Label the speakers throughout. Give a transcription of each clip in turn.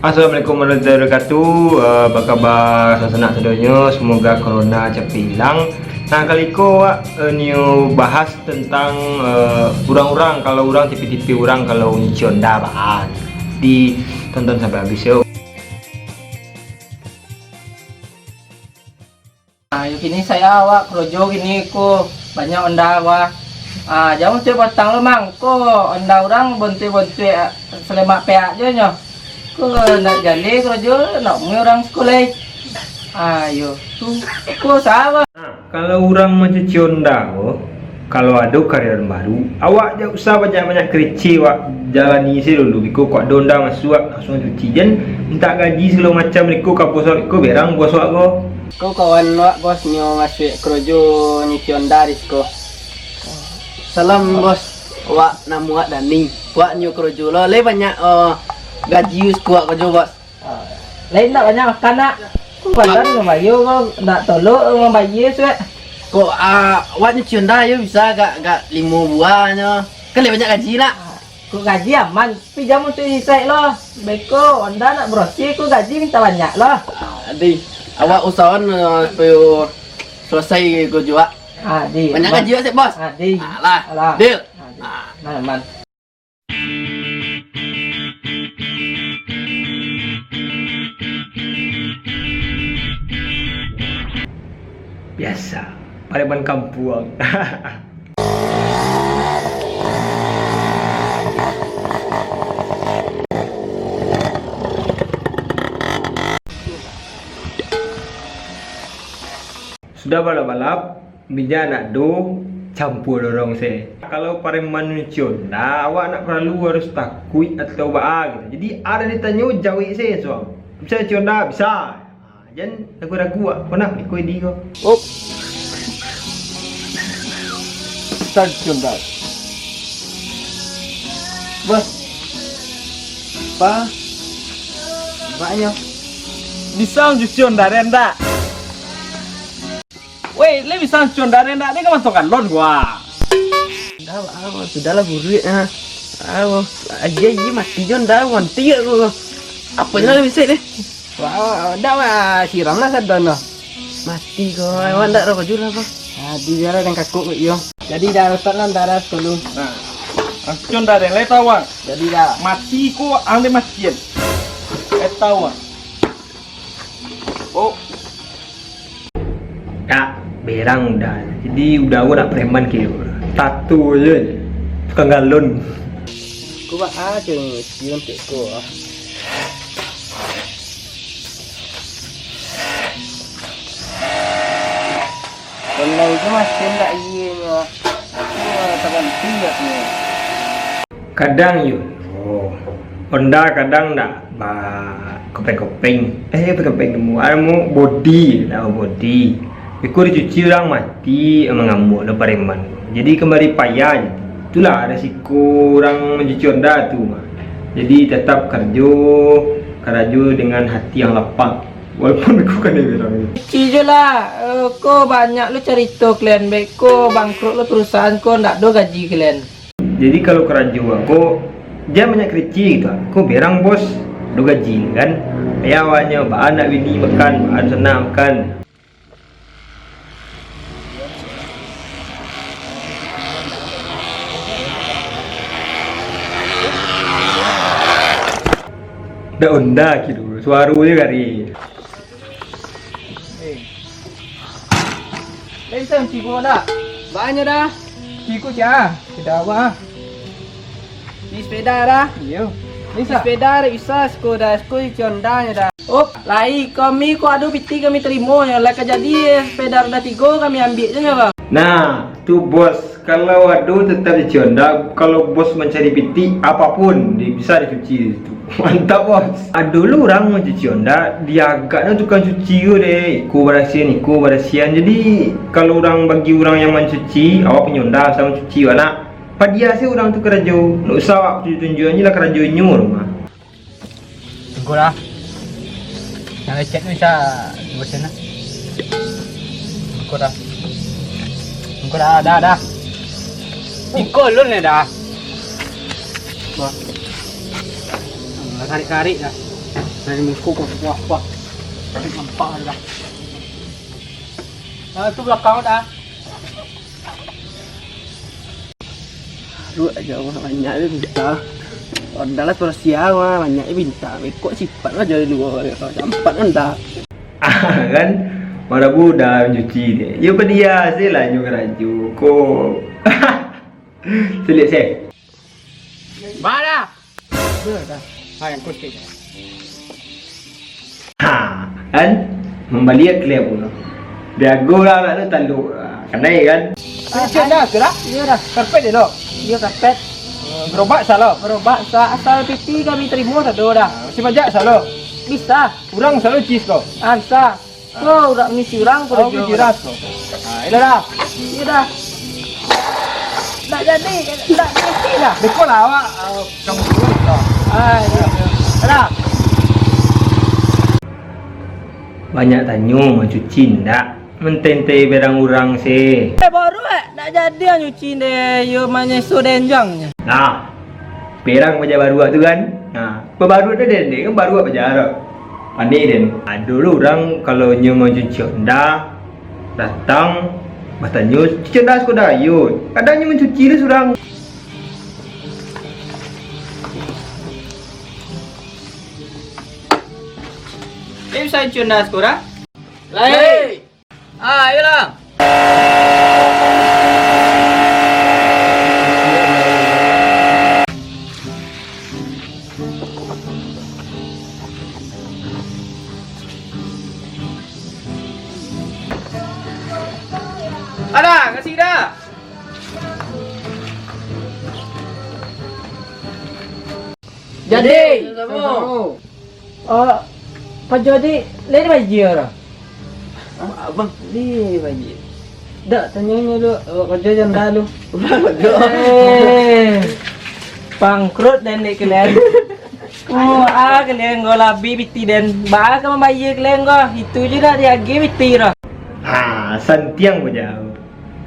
Speaker 1: Assalamualaikum warahmatullahi wabarakatuh. Apa khabar sanak sedoyo? Semoga corona cepat hilang. Nah, kali ko new bahas tentang orang-orang kalau orang tipe-tipe orang kalau nyicon dapaan. Ditonton sampai habis yuk.
Speaker 2: Nah, ini saya awak krojo gini ko banyak onda awak. Jangan coba batang lemang ko onda orang bonte-bonte selemak peak aja nyo. Ko nak jadi krojo nak mu orang sekolah. Ayo tuh ko sawa.
Speaker 1: Nah, kalau orang mencuci onda kalau ada karyawan baru, awak jangan usah banyak-banyak kerja awak jalani sih dulu. Biko kok donda masuk langsung cuci jen minta gaji segala macam biko kapus biko berang bos awak ko.
Speaker 2: Ko kawan wak bos nyo masuk krojo nyuci onda disko.
Speaker 3: Salam bos, wak namu wak Dani, wak nyu krojo lo, le banyak gaji kuat kerja bos.
Speaker 2: Lain nak banyak makan nak. Ko badan ngabayo ko nak tolok ngabayo suat.
Speaker 3: Kok wak nyu ciunda yo bisa gak 5 buahnya. Kan le banyak gaji lah.
Speaker 2: Ko gaji aman, tapi jamu tu isai lo. Beko onda nak berosi ko gaji minta banyak lo.
Speaker 3: Adi, awak usahawan supaya selesai kerja wak.
Speaker 2: Di.
Speaker 3: Banyak gaji wak sih bos.
Speaker 2: Di.
Speaker 3: Alah, deal.
Speaker 2: Nah, aman.
Speaker 1: Biasa, pareban kampung. Sudah balap-balap, bija nak do campur dorong saya. Kalau pareman nyucion, nah awak nak perlu harus takut atau baa gitu. Jadi ada ditanya jawab saya soal. Bisa cion dah, bisa. Jangan ragu-ragu kau nak ikut dia kau.
Speaker 3: Oh. Start ciunda. Bos. Pa. Banyak.
Speaker 4: Bisa cuci onda renda. Weh, le bisa cuci onda renda. Dia kan masukkan lon gua.
Speaker 3: Sudahlah buru ya. Aja mati ciunda wanti aku. Apa yang bisa deh?
Speaker 2: Wah, dah mah siram lah sadana.
Speaker 3: Mati kau, awak ndak rokok juga apa?
Speaker 2: Di biara dan kaku yo. Jadi dah rotan lan darah dulu.
Speaker 4: Nah, cuci onda renda le tahu.
Speaker 2: Jadi dah
Speaker 4: Mati ko ang de masjid. Tahu. Oh,
Speaker 1: Ya, berang udah. Jadi udah aku nak preman kira. Tato aja. Tukang galon.
Speaker 2: ku ba jeung siun te ko. Kalau itu masih tak iya nya. Tergantung ya nya.
Speaker 1: Kadang yuk. Honda kadang nak kopeng-kopeng. Kopeng nemu. Adamu body, nama body. Ikut dicuci orang mati mengamuk le pareman. Jadi kembali payah. Itulah resiko orang mencuci Honda tu. Jadi tetap kerja dengan hati yang lapang. Walaupun aku kan dia bilang.
Speaker 2: Cijo lah, ko banyak lu cerita kalian beko bangkrut lu perusahaan ko ndak do gaji kalian.
Speaker 1: Jadi kalau kerja aku dia banyak kerja gitu. Aku berang bos do gaji kan. Ya awalnya bahan nak bini makan, bahan senang makan. Dah onda gitu, suara dia kari.
Speaker 2: Lain sang cigo dah. Banyak dah. Cigo sia. Sudah apa? Di sepeda dah. Yo. Ni sepeda bisa skoda condanya dah. Oh, lai kami ko adu piti kami terima ya. Lah jadi sepeda roda 3 kami ambil je ya, Bang.
Speaker 1: Nah, tuh bos, kalau ada tetap dicuci Honda. Kalau bos mencari piti apapun bisa dicuci itu. Mantap bos. Dulu orang mencuci Honda, dia agaknya tukang cuci deh. Iku berasian. Jadi kalau orang bagi orang yang mencuci, awak punya Honda sama cuci anak. Padia sih orang tu kerja. Nak usah awak tunjuk-tunjuk lah kerja nyur mah.
Speaker 2: Tunggu lah. Yang lecet bisa buat sana. Tunggu dah. Dah. Ikut lu ni dah. Tarik-tarik dah. Dari muka kau wah. Nampak dah. Itu belakang dah. Lu aja orang banyak dia minta. Ordalah sosial mah banyak dia minta. Kok sifat aja dua campak anda.
Speaker 1: Kan mana budak mencuci dia. Ya apa dia sih lah nyuruh raju kok. Selit saya.
Speaker 2: Mana? Dah. Hai yang kusti.
Speaker 1: Ha, kan membalik clear pun. Biago lah nak tu taluk. Kenai kan.
Speaker 2: Macam dah ke dah? Iya dah. Karpet dia lo. Iya karpet. Gerobak salah. Gerobak asal piti kami terima satu dah. Masih banyak salah. Bisa. Kurang selalu cheese kau. Bisa. Kau udah mengisi orang kau dah jiras kau. Iya dah. Iya dah. Tak jadi, tak mesti dah. Betul lah awak. Kamu dulu dah. Iya. Dah.
Speaker 1: Banyak tanya mau cuci ndak. Mentente berang orang sih.
Speaker 2: Baru nak jadi yang nyuci deh. Yo mana sodenjangnya.
Speaker 1: Nah, perang macam baru tu kan. Nah, baru tu dia kan baru apa jarak. Pandai den. Dulu orang kalau nyu mau cuci ndak datang bertanya cuci ndak sudah ayut. Kadang nyu mencuci dia surang.
Speaker 2: Bisa cuci ndak sekolah? Lai. Ayolah. Ada, kasih dah. Jadi, Pak Jody, lain bajir.
Speaker 3: Abang,
Speaker 2: Li bajir. Dak tanya lu, kerja jam dah lu. Bangkrut dan dek kalian. Kalian ngolabi biti dan bah kamu bayar kalian kau. Itu je dah dia agi biti lah.
Speaker 1: Ha, santiang macam.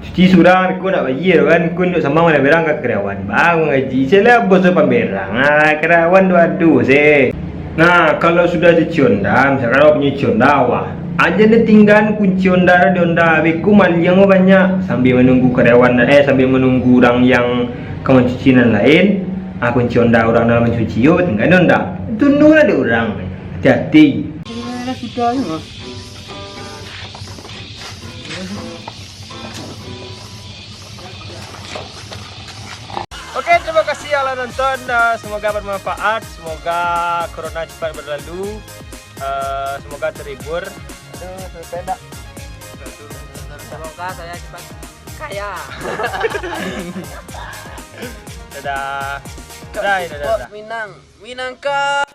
Speaker 1: Cuci surang aku nak bayar kan, aku nak sama mana berang ke karyawan. Bang ngaji saya bos pemberang. Karyawan adu sih. Nah, kalau sudah cuci onda, misalkan awak punya cuci onda awak, aja dia tinggal kunci onda di onda. Beku maliang banyak sambil menunggu karyawan sambil menunggu orang yang kamu cuci dan lain. Kunci onda orang dalam mencuci yo tinggal di onda. Tunduk ada orang. Hati-hati.
Speaker 2: Sudah ya.
Speaker 1: Oke, terima kasih yang telah nonton. Semoga bermanfaat. Semoga corona cepat berlalu. Semoga terhibur.
Speaker 2: Sepeda. Semoga saya cepat kaya.
Speaker 1: Dadah. Dadah.
Speaker 3: Minang, Minangka.